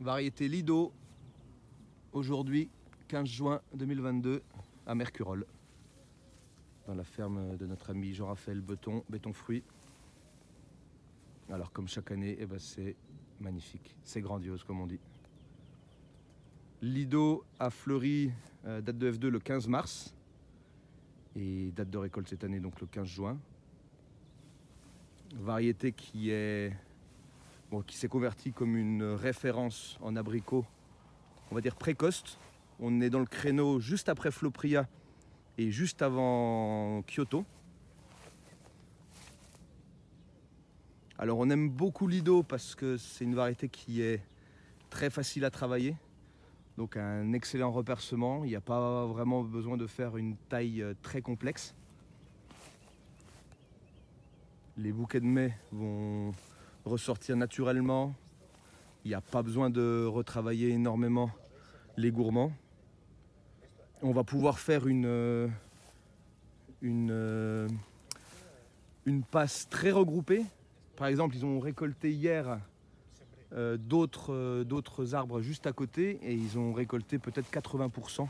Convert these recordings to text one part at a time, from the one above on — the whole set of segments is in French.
Variété Lido, aujourd'hui 15 juin 2022 à Mercurol, dans la ferme de notre ami Jean-Raphaël Béton Fruits. Alors comme chaque année, c'est magnifique, c'est grandiose comme on dit. Lido a fleuri, date de F2 le 15 mars et date de récolte cette année donc le 15 juin. Variété qui s'est convertie comme une référence en abricot, on va dire précoce. On est dans le créneau juste après Flopria et juste avant Kyoto. Alors on aime beaucoup Lido parce que c'est une variété qui est très facile à travailler. Donc un excellent repercement, il n'y a pas vraiment besoin de faire une taille très complexe. Les bouquets de mai vont ressortir naturellement, il n'y a pas besoin de retravailler énormément les gourmands. On va pouvoir faire une passe très regroupée. Par exemple, ils ont récolté hier d'autres arbres juste à côté et ils ont récolté peut-être 80%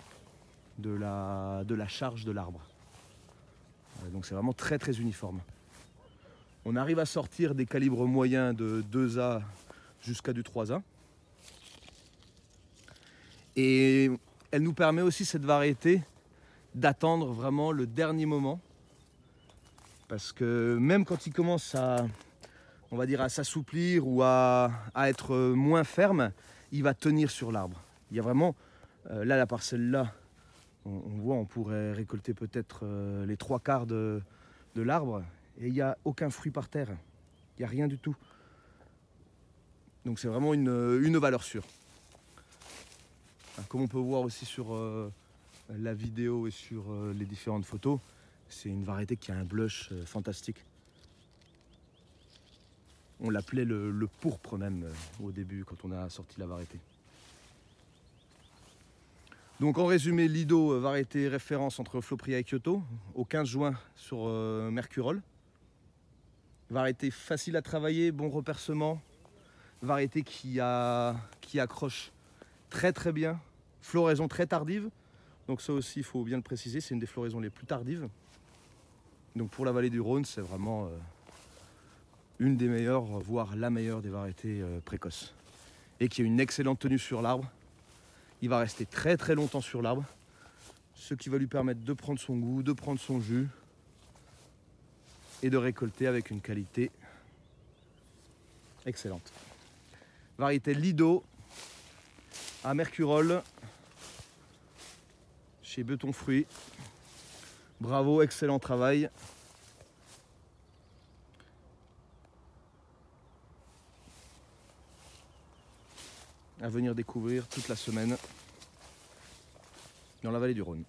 de la charge de l'arbre. Donc c'est vraiment très très uniforme. On arrive à sortir des calibres moyens de 2A jusqu'à du 3A. Et elle nous permet aussi, cette variété, d'attendre vraiment le dernier moment. Parce que même quand il commence à s'assouplir ou à être moins ferme, il va tenir sur l'arbre. Il y a vraiment, là la parcelle là, on voit, on pourrait récolter peut-être les 3/4 de l'arbre et il n'y a aucun fruit par terre, il n'y a rien du tout. Donc c'est vraiment une valeur sûre. Comme on peut voir aussi sur la vidéo et sur les différentes photos, c'est une variété qui a un blush fantastique. On l'appelait le pourpre même au début quand on a sorti la variété. Donc en résumé, Lido, variété référence entre Flopria et Kyoto, au 15 juin sur Mercurol. Variété facile à travailler, bon repercement. Variété qui accroche très très bien. Floraison très tardive. Donc ça aussi, il faut bien le préciser, c'est une des floraisons les plus tardives. Donc pour la vallée du Rhône, c'est vraiment une des meilleures, voire la meilleure des variétés précoces. Et qui a une excellente tenue sur l'arbre. Il va rester très très longtemps sur l'arbre, ce qui va lui permettre de prendre son goût, de prendre son jus et de récolter avec une qualité excellente. Variété Lido à Mercurol chez Béton Fruits. Bravo, excellent travail. À venir découvrir toute la semaine dans la vallée du Rhône.